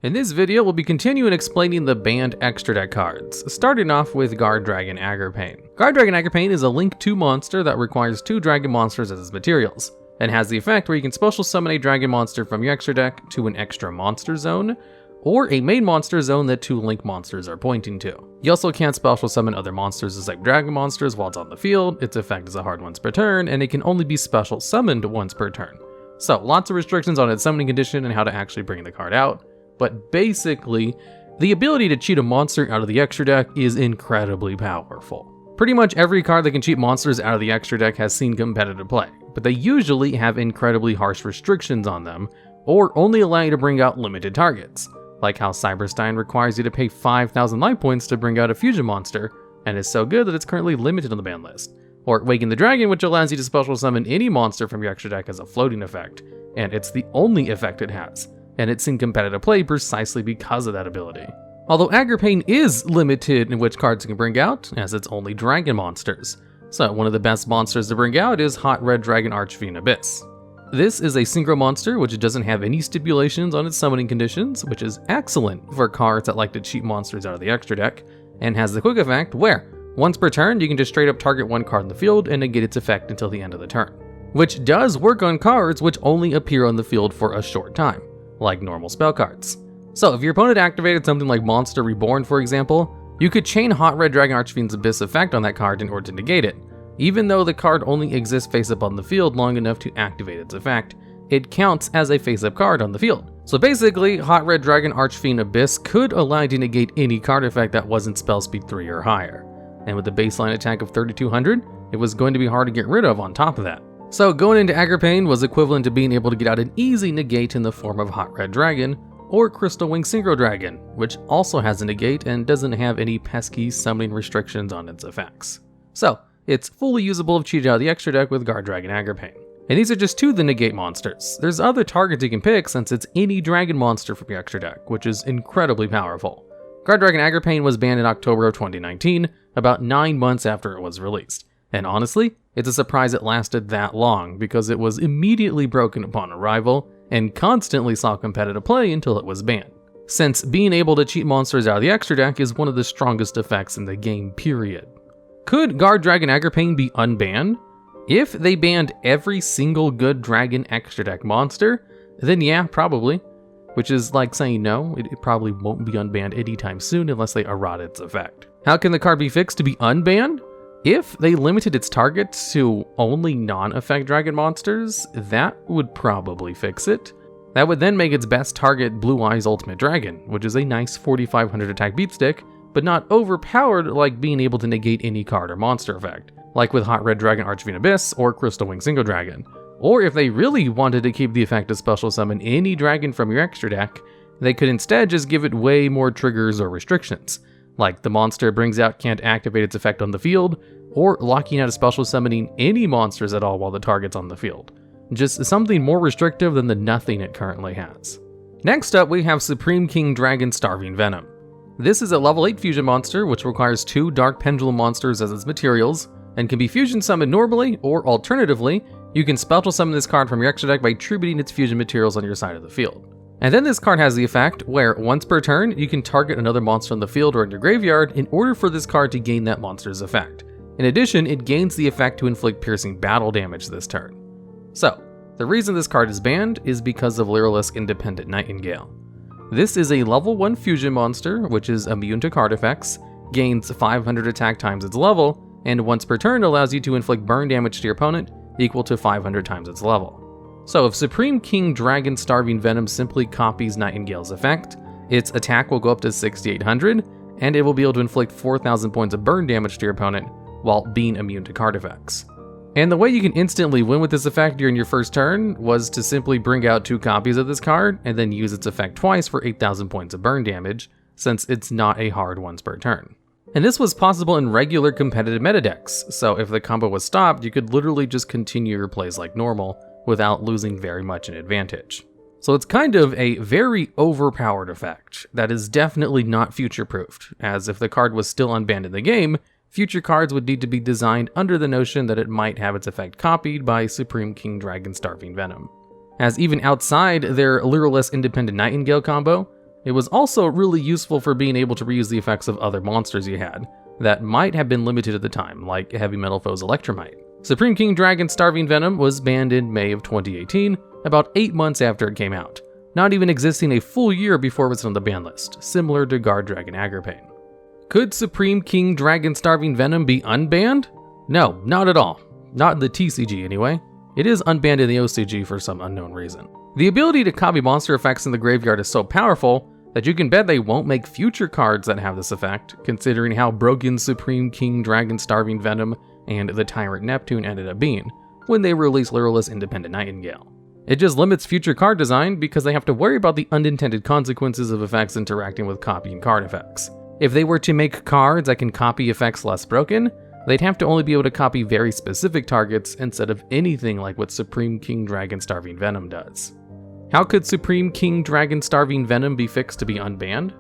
In this video, we'll be continuing explaining the banned extra deck cards, starting off with Guard Dragon Agarpain. Guard Dragon Agarpain is a Link 2 monster that requires 2 dragon monsters as its materials, and has the effect where you can special summon a dragon monster from your extra deck to an extra monster zone, or a main monster zone that 2 Link monsters are pointing to. You also can't special summon other monsters as like dragon monsters while it's on the field, its effect is a hard once per turn, and it can only be special summoned once per turn. So lots of restrictions on its summoning condition and how to actually bring the card out. But basically, the ability to cheat a monster out of the extra deck is incredibly powerful. Pretty much every card that can cheat monsters out of the extra deck has seen competitive play, but they usually have incredibly harsh restrictions on them, or only allow you to bring out limited targets, like how Cyberstein requires you to pay 5,000 life points to bring out a fusion monster, and is so good that it's currently limited on the ban list. Or Waken the Dragon, which allows you to special summon any monster from your extra deck as a floating effect, and it's the only effect it has, and it's in competitive play precisely because of that ability. Although Agarpain is limited in which cards it can bring out, as it's only dragon monsters. So one of the best monsters to bring out is Hot Red Dragon Archfiend Abyss. This is a synchro monster which doesn't have any stipulations on its summoning conditions, which is excellent for cards that like to cheat monsters out of the extra deck, and has the quick effect where, once per turn, you can just straight up target one card in the field and negate its effect until the end of the turn. Which does work on cards which only appear on the field for a short time, like normal spell cards. So if your opponent activated something like Monster Reborn, for example, you could chain Hot Red Dragon Archfiend's Abyss effect on that card in order to negate it. Even though the card only exists face up on the field long enough to activate its effect, it counts as a face up card on the field. So basically, Hot Red Dragon Archfiend Abyss could allow you to negate any card effect that wasn't spell speed 3 or higher. And with the baseline attack of 3200, it was going to be hard to get rid of on top of that. So going into Agarpain was equivalent to being able to get out an easy negate in the form of Hot Red Dragon, or Crystal Wing Synchro Dragon, which also has a negate and doesn't have any pesky summoning restrictions on its effects. So it's fully usable if cheated out of the extra deck with Guard Dragon Agarpain. And these are just 2 of the negate monsters. There's other targets you can pick since it's any dragon monster from your extra deck, which is incredibly powerful. Guard Dragon Agarpain was banned in October of 2019, about 9 months after it was released. And honestly, it's a surprise it lasted that long, because it was immediately broken upon arrival, and constantly saw competitive play until it was banned. Since being able to cheat monsters out of the extra deck is one of the strongest effects in the game, period. Could Guard Dragon Agarpain be unbanned? If they banned every single good dragon extra deck monster, then yeah, probably. Which is like saying no, it probably won't be unbanned anytime soon unless they errata its effect. How can the card be fixed to be unbanned? If they limited its targets to only non-effect dragon monsters, that would probably fix it. That would then make its best target Blue Eyes Ultimate Dragon, which is a nice 4500 attack beatstick, but not overpowered like being able to negate any card or monster effect, like with Hot Red Dragon Archfiend Abyss or Crystal Wing Synchro Dragon. Or if they really wanted to keep the effect of special summon any dragon from your extra deck, they could instead just give it way more triggers or restrictions, like the monster it brings out can't activate its effect on the field, or locking out a special summoning any monsters at all while the target's on the field. Just something more restrictive than the nothing it currently has. Next up, we have Supreme King Dragon Starving Venom. This is a level 8 fusion monster which requires 2 Dark Pendulum monsters as its materials, and can be fusion summoned normally, or alternatively, you can special summon this card from your extra deck by tributing its fusion materials on your side of the field. And then this card has the effect where, once per turn, you can target another monster on the field or in your graveyard in order for this card to gain that monster's effect. In addition, it gains the effect to inflict piercing battle damage this turn. So, the reason this card is banned is because of Lyrilisk Independent Nightingale. This is a level 1 fusion monster, which is immune to card effects, gains 500 attack times its level, and once per turn allows you to inflict burn damage to your opponent equal to 500 times its level. So if Supreme King Dragon Starving Venom simply copies Nightingale's effect, its attack will go up to 6800, and it will be able to inflict 4000 points of burn damage to your opponent while being immune to card effects. And the way you can instantly win with this effect during your first turn was to simply bring out 2 copies of this card and then use its effect twice for 8000 points of burn damage, since it's not a hard once per turn. And this was possible in regular competitive meta decks, so if the combo was stopped, you could literally just continue your plays like normal, without losing very much in advantage. So it's kind of a very overpowered effect that is definitely not future-proofed, as if the card was still unbanned in the game, future cards would need to be designed under the notion that it might have its effect copied by Supreme King Dragon Starving Venom. As even outside their Lyrilisk Independent Nightingale combo, It was also really useful for being able to reuse the effects of other monsters you had that might have been limited at the time, like Heavy Metal Foe's Electromite. Supreme King Dragon Starving Venom was banned in May of 2018, about 8 months after it came out, not even existing a full year before it was on the ban list, similar to Guard Dragon Agarpain. Could Supreme King Dragon Starving Venom be unbanned? No, not at all. Not in the TCG anyway. It is unbanned in the OCG for some unknown reason. The ability to copy monster effects in the graveyard is so powerful that you can bet they won't make future cards that have this effect, considering how broken Supreme King Dragon Starving Venom and the Tyrant Neptune ended up being when they released Lureless Independent Nightingale. It just limits future card design because they have to worry about the unintended consequences of effects interacting with copying card effects. If they were to make cards that can copy effects less broken, they'd have to only be able to copy very specific targets instead of anything like what Supreme King Dragon Starving Venom does. How could Supreme King Dragon Starving Venom be fixed to be unbanned?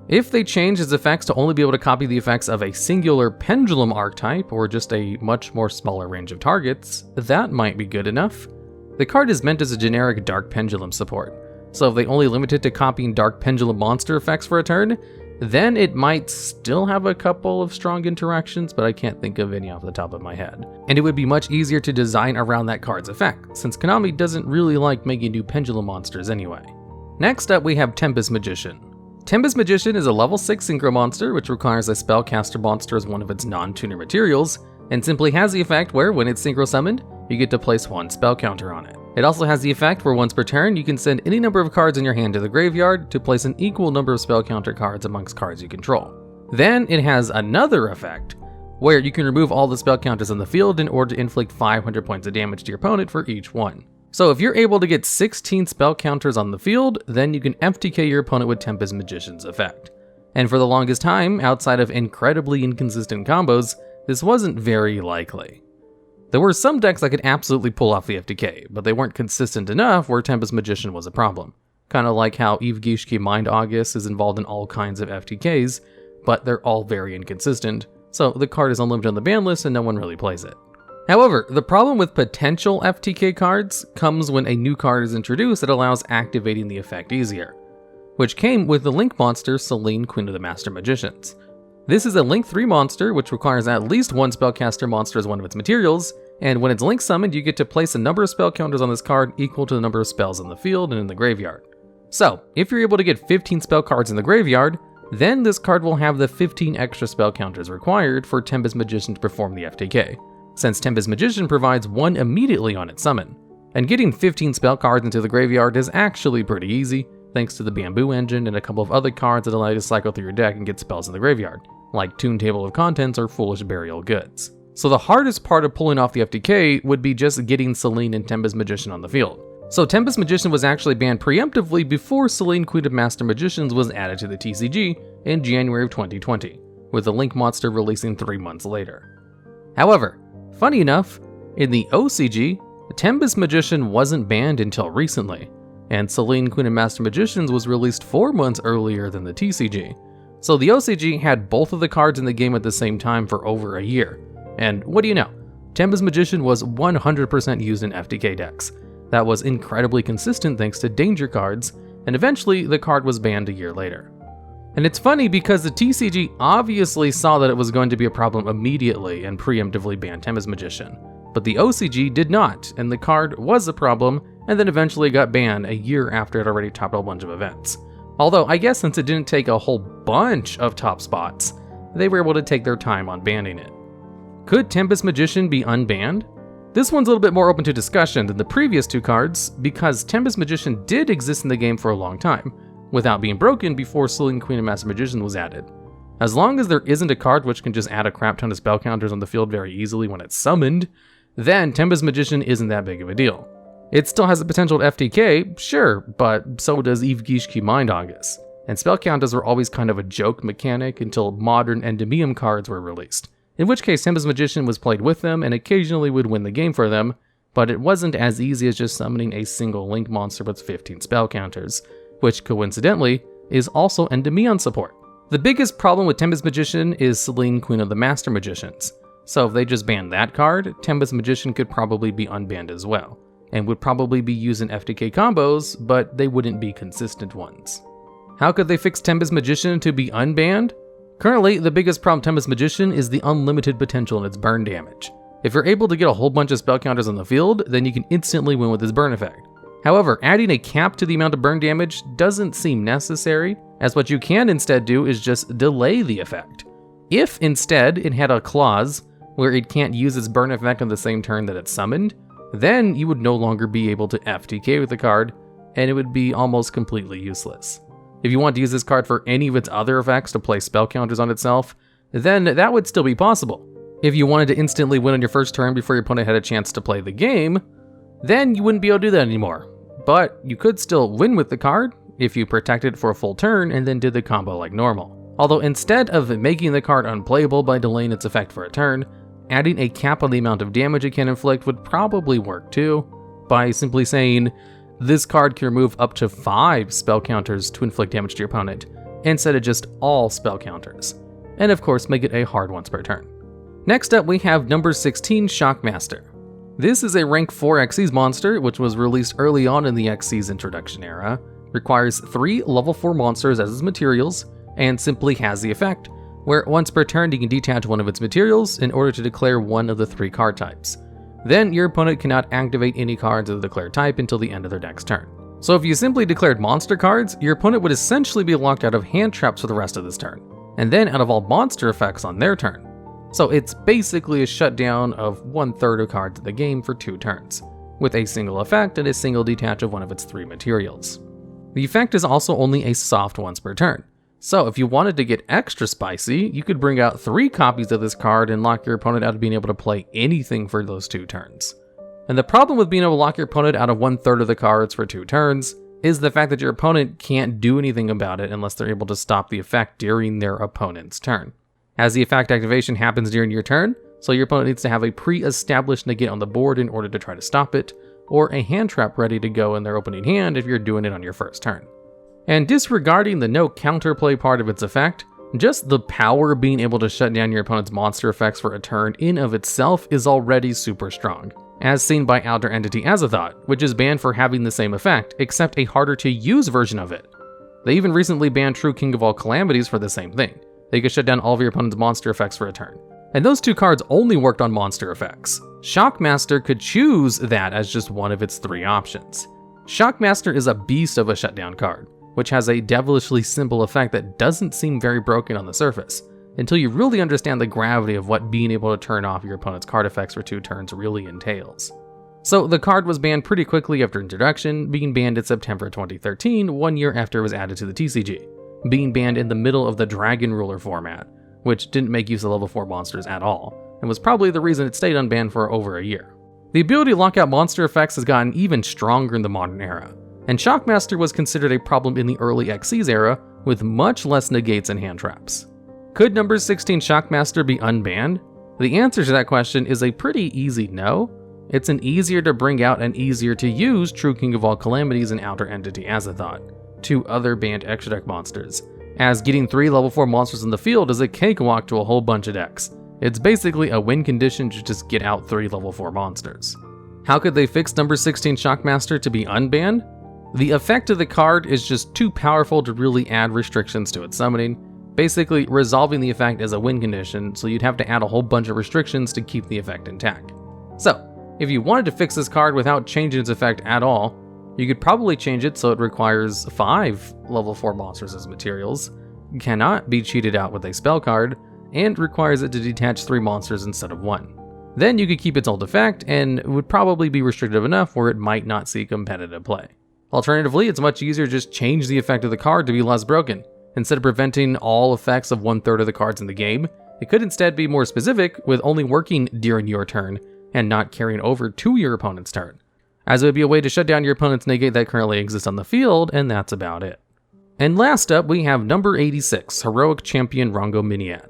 If they change its effects to only be able to copy the effects of a singular pendulum archetype or just a much more smaller range of targets, that might be good enough. The card is meant as a generic Dark Pendulum support, so if they only limit it to copying Dark Pendulum monster effects for a turn, then it might still have a couple of strong interactions, but I can't think of any off the top of my head. And it would be much easier to design around that card's effect, since Konami doesn't really like making new pendulum monsters anyway. Next up we have Tempest Magician. Tempest Magician is a level 6 synchro monster which requires a spellcaster monster as one of its non-tuner materials, and simply has the effect where when it's synchro summoned, you get to place one spell counter on it. It also has the effect where once per turn, you can send any number of cards in your hand to the graveyard to place an equal number of spell counter cards amongst cards you control. Then it has another effect, where you can remove all the spell counters on the field in order to inflict 500 points of damage to your opponent for each one. So if you're able to get 16 spell counters on the field, then you can FTK your opponent with Tempest Magician's effect. And for the longest time, outside of incredibly inconsistent combos, this wasn't very likely. There were some decks that could absolutely pull off the FTK, but they weren't consistent enough where Tempest Magician was a problem. Kinda like how YuGiOh Mind August is involved in all kinds of FTKs, but they're all very inconsistent, so the card is unlimited on the ban list and no one really plays it. However, the problem with potential FTK cards comes when a new card is introduced that allows activating the effect easier, which came with the Link monster Selene, Queen of the Master Magicians. This is a Link 3 monster which requires at least one spellcaster monster as one of its materials, and when it's Link summoned, you get to place a number of spell counters on this card equal to the number of spells on the field and in the graveyard. So, if you're able to get 15 spell cards in the graveyard, then this card will have the 15 extra spell counters required for Tempest Magician to perform the FTK, since Tempest Magician provides one immediately on its summon. And getting 15 spell cards into the graveyard is actually pretty easy, thanks to the Bamboo Engine and a couple of other cards that allow you to cycle through your deck and get spells in the graveyard, like Toon Table of Contents or Foolish Burial Goods. So the hardest part of pulling off the FTK would be just getting Selene and Tempest Magician on the field. So Tempest Magician was actually banned preemptively before Selene, Queen of Master Magicians was added to the TCG in January of 2020, with the Link monster releasing 3 months later. However, funny enough, in the OCG, Tempest Magician wasn't banned until recently, and Selene, Queen of Master Magicians was released 4 months earlier than the TCG. So the OCG had both of the cards in the game at the same time for over a year. And what do you know? Tempest Magician was 100% used in FTK decks. That was incredibly consistent thanks to danger cards, and eventually the card was banned a year later. And it's funny because the TCG obviously saw that it was going to be a problem immediately and preemptively banned Tempest Magician, but the OCG did not, and the card was a problem, and then eventually got banned a year after it already topped a bunch of events. Although I guess since it didn't take a whole bunch of top spots, they were able to take their time on banning it. Could Tempest Magician be unbanned? This one's a little bit more open to discussion than the previous 2 cards, because Tempest Magician did exist in the game for a long time, without being broken before Selene, Queen of Master Magician was added. As long as there isn't a card which can just add a crap ton of spell counters on the field very easily when it's summoned, then Tempest Magician isn't that big of a deal. It still has the potential to FTK, sure, but so does YuGiOh Mind August, and spell counters were always kind of a joke mechanic until modern Endymion cards were released. In which case Tempest Magician was played with them and occasionally would win the game for them, but it wasn't as easy as just summoning a single Link monster with 15 spell counters, which coincidentally is also Endymion support. The biggest problem with Tempest Magician is Selene, Queen of the Master Magicians, so if they just banned that card, Tempest Magician could probably be unbanned as well, and would probably be used in FTK combos, but they wouldn't be consistent ones. How could they fix Tempest Magician to be unbanned? Currently, the biggest problem with Tempest Magician is the unlimited potential in its burn damage. If you're able to get a whole bunch of spell counters on the field, then you can instantly win with his burn effect. However, adding a cap to the amount of burn damage doesn't seem necessary, as what you can instead do is just delay the effect. If instead it had a clause where it can't use its burn effect on the same turn that it's summoned, then you would no longer be able to FTK with the card, and it would be almost completely useless. If you want to use this card for any of its other effects to place spell counters on itself, then that would still be possible. If you wanted to instantly win on your first turn before your opponent had a chance to play the game, then you wouldn't be able to do that anymore. But you could still win with the card if you protected it for a full turn and then did the combo like normal. Although instead of making the card unplayable by delaying its effect for a turn, adding a cap on the amount of damage it can inflict would probably work too, by simply saying, this card can remove up to 5 spell counters to inflict damage to your opponent, instead of just all spell counters. And of course, make it a hard once per turn. Next up, we have number 16, Shockmaster. This is a rank 4 Xyz monster, which was released early on in the Xyz introduction era, requires 3 level 4 monsters as its materials, and simply has the effect, where once per turn you can detach one of its materials in order to declare one of the 3 card types. Then your opponent cannot activate any cards of the declared type until the end of their next turn. So if you simply declared monster cards, your opponent would essentially be locked out of hand traps for the rest of this turn, and then out of all monster effects on their turn. So it's basically a shutdown of 1/3 of cards in the game for 2 turns, with a single effect and a single detach of one of its 3 materials. The effect is also only a soft once per turn. So if you wanted to get extra spicy, you could bring out 3 copies of this card and lock your opponent out of being able to play anything for those 2 turns. And the problem with being able to lock your opponent out of 1/3 of the cards for 2 turns is the fact that your opponent can't do anything about it unless they're able to stop the effect during their opponent's turn. As the effect activation happens during your turn, so your opponent needs to have a pre-established negate on the board in order to try to stop it, or a hand trap ready to go in their opening hand if you're doing it on your first turn. And disregarding the no counterplay part of its effect, just the power of being able to shut down your opponent's monster effects for a turn in of itself is already super strong, as seen by Outer Entity Azathoth, which is banned for having the same effect, except a harder to use version of it. They even recently banned True King of All Calamities for the same thing. They could shut down all of your opponent's monster effects for a turn. And those 2 cards only worked on monster effects. Shockmaster could choose that as just one of its 3 options. Shockmaster is a beast of a shutdown card, which has a devilishly simple effect that doesn't seem very broken on the surface, until you really understand the gravity of what being able to turn off your opponent's card effects for 2 turns really entails. So the card was banned pretty quickly after introduction, being banned in September 2013, 1 year after it was added to the TCG, being banned in the middle of the Dragon Ruler format, which didn't make use of level 4 monsters at all, and was probably the reason it stayed unbanned for over a year. The ability to lock out monster effects has gotten even stronger in the modern era, and Shockmaster was considered a problem in the early Xyz era, with much less negates and hand traps. Could number 16 Shockmaster be unbanned? The answer to that question is a pretty easy no. It's an easier to bring out and easier to use True King of All Calamities and Outer Entity Azathoth, 2 other banned extra deck monsters, as getting 3 level 4 monsters in the field is a cakewalk to a whole bunch of decks. It's basically a win condition to just get out 3 level 4 monsters. How could they fix number 16 Shockmaster to be unbanned? The effect of the card is just too powerful to really add restrictions to its summoning, basically resolving the effect as a win condition, so you'd have to add a whole bunch of restrictions to keep the effect intact. So, if you wanted to fix this card without changing its effect at all, you could probably change it so it requires 5 level 4 monsters as materials, cannot be cheated out with a spell card, and requires it to detach 3 monsters instead of 1. Then you could keep its old effect, and it would probably be restrictive enough where it might not see competitive play. Alternatively, it's much easier to just change the effect of the card to be less broken. Instead of preventing all effects of 1/3 of the cards in the game, it could instead be more specific, with only working during your turn, and not carrying over to your opponent's turn, as it would be a way to shut down your opponent's negate that currently exists on the field, and that's about it. And last up, we have number 86, Heroic Champion Rhongo Myniad.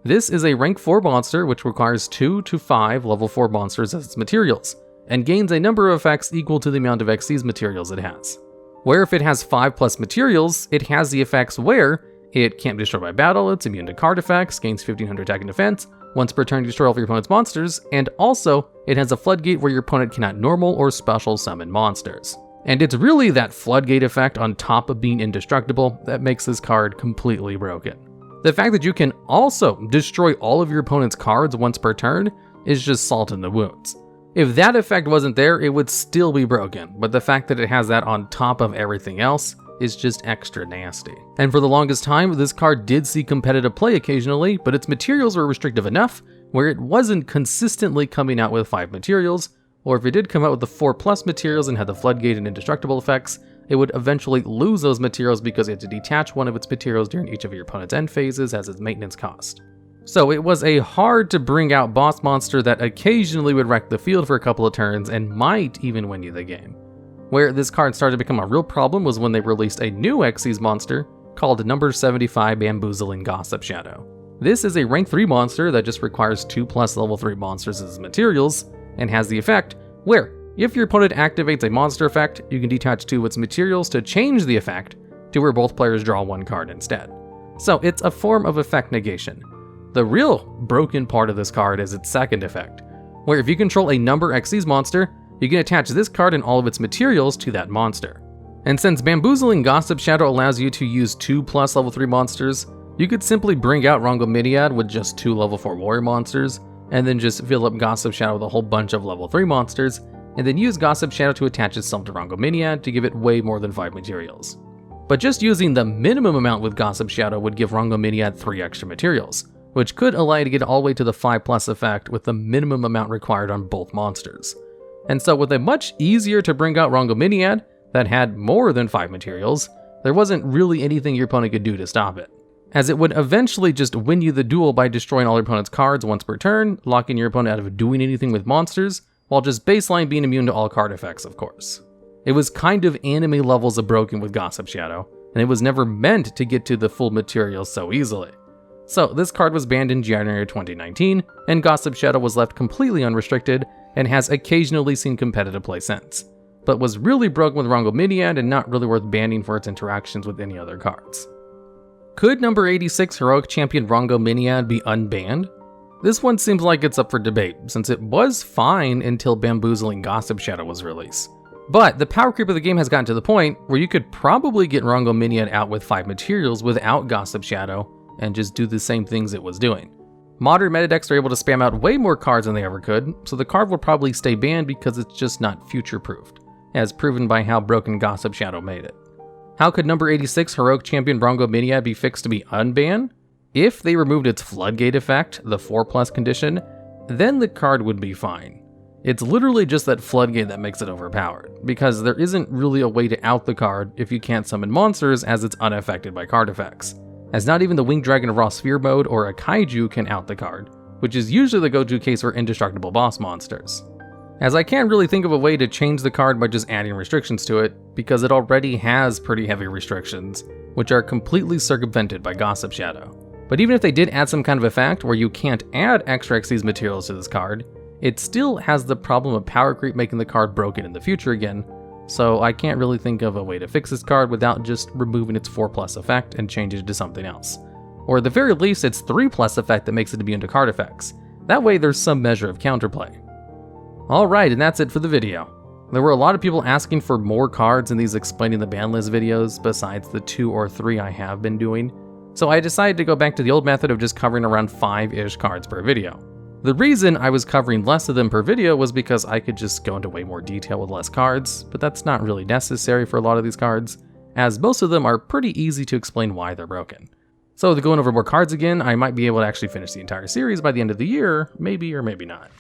This is a rank 4 monster which requires 2 to 5 level 4 monsters as its materials, and gains a number of effects equal to the amount of Xyz materials it has. Where if it has 5+ materials, it has the effects where it can't be destroyed by battle, it's immune to card effects, gains 1500 attack and defense, once per turn you destroy all of your opponent's monsters, and also it has a floodgate where your opponent cannot normal or special summon monsters. And it's really that floodgate effect on top of being indestructible that makes this card completely broken. The fact that you can also destroy all of your opponent's cards once per turn is just salt in the wounds. If that effect wasn't there, it would still be broken, but the fact that it has that on top of everything else is just extra nasty. And for the longest time, this card did see competitive play occasionally, but its materials were restrictive enough where it wasn't consistently coming out with 5 materials, or if it did come out with the 4+ materials and had the floodgate and indestructible effects, it would eventually lose those materials because it had to detach one of its materials during each of your opponent's end phases as its maintenance cost. So it was a hard to bring out boss monster that occasionally would wreck the field for a couple of turns and might even win you the game. Where this card started to become a real problem was when they released a new Xyz monster called number 75 Bamboozling Gossip Shadow. This is a rank 3 monster that just requires 2+ level 3 monsters as materials, and has the effect where, if your opponent activates a monster effect, you can detach 2 of its materials to change the effect to where both players draw 1 card instead. So it's a form of effect negation. The real broken part of this card is its second effect, where if you control a number Xyz monster, you can attach this card and all of its materials to that monster. And since Bamboozling Gossip Shadow allows you to use 2+ level 3 monsters, you could simply bring out Rhongo Myniad with just 2 level 4 warrior monsters, and then just fill up Gossip Shadow with a whole bunch of level 3 monsters, and then use Gossip Shadow to attach itself to Rhongo Myniad to give it way more than 5 materials. But just using the minimum amount with Gossip Shadow would give Rhongo Myniad 3 extra materials, which could allow you to get all the way to the 5+ effect with the minimum amount required on both monsters. And so with a much easier to bring out Rhongo Myniad that had more than 5 materials, there wasn't really anything your opponent could do to stop it, as it would eventually just win you the duel by destroying all your opponent's cards once per turn, locking your opponent out of doing anything with monsters, while just baseline being immune to all card effects, of course. It was kind of anime levels of broken with Gossip Shadow, and it was never meant to get to the full materials so easily. So this card was banned in January 2019, and Gossip Shadow was left completely unrestricted and has occasionally seen competitive play since, but was really broken with Rhongo Myniad and not really worth banning for its interactions with any other cards. Could number 86 Heroic Champion Rhongo Myniad be unbanned? This one seems like it's up for debate, since it was fine until Bamboozling Gossip Shadow was released. But the power creep of the game has gotten to the point where you could probably get Rhongo Myniad out with 5 materials without Gossip Shadow and just do the same things it was doing. Modern metadecks are able to spam out way more cards than they ever could, so the card will probably stay banned because it's just not future-proofed, as proven by how broken Gossip Shadow made it. How could number 86 Heroic Champion Rhongo Myniad be fixed to be unbanned? If they removed its floodgate effect, the 4+ condition, then the card would be fine. It's literally just that floodgate that makes it overpowered, because there isn't really a way to out the card if you can't summon monsters as it's unaffected by card effects, as not even the Winged Dragon of Raw Sphere mode or a Kaiju can out the card, which is usually the go-to case for indestructible boss monsters. As I can't really think of a way to change the card by just adding restrictions to it, because it already has pretty heavy restrictions, which are completely circumvented by Gossip Shadow. But even if they did add some kind of effect where you can't add extra Xyz materials to this card, it still has the problem of power creep making the card broken in the future again, so I can't really think of a way to fix this card without just removing its 4+ effect and changing it to something else. Or at the very least, its 3+ effect that makes it immune to card effects. That way there's some measure of counterplay. Alright, and that's it for the video. There were a lot of people asking for more cards in these explaining the ban list videos besides the 2 or 3 I have been doing, so I decided to go back to the old method of just covering around 5-ish cards per video. The reason I was covering less of them per video was because I could just go into way more detail with less cards, but that's not really necessary for a lot of these cards, as most of them are pretty easy to explain why they're broken. So to going over more cards again, I might be able to actually finish the entire series by the end of the year, maybe or maybe not.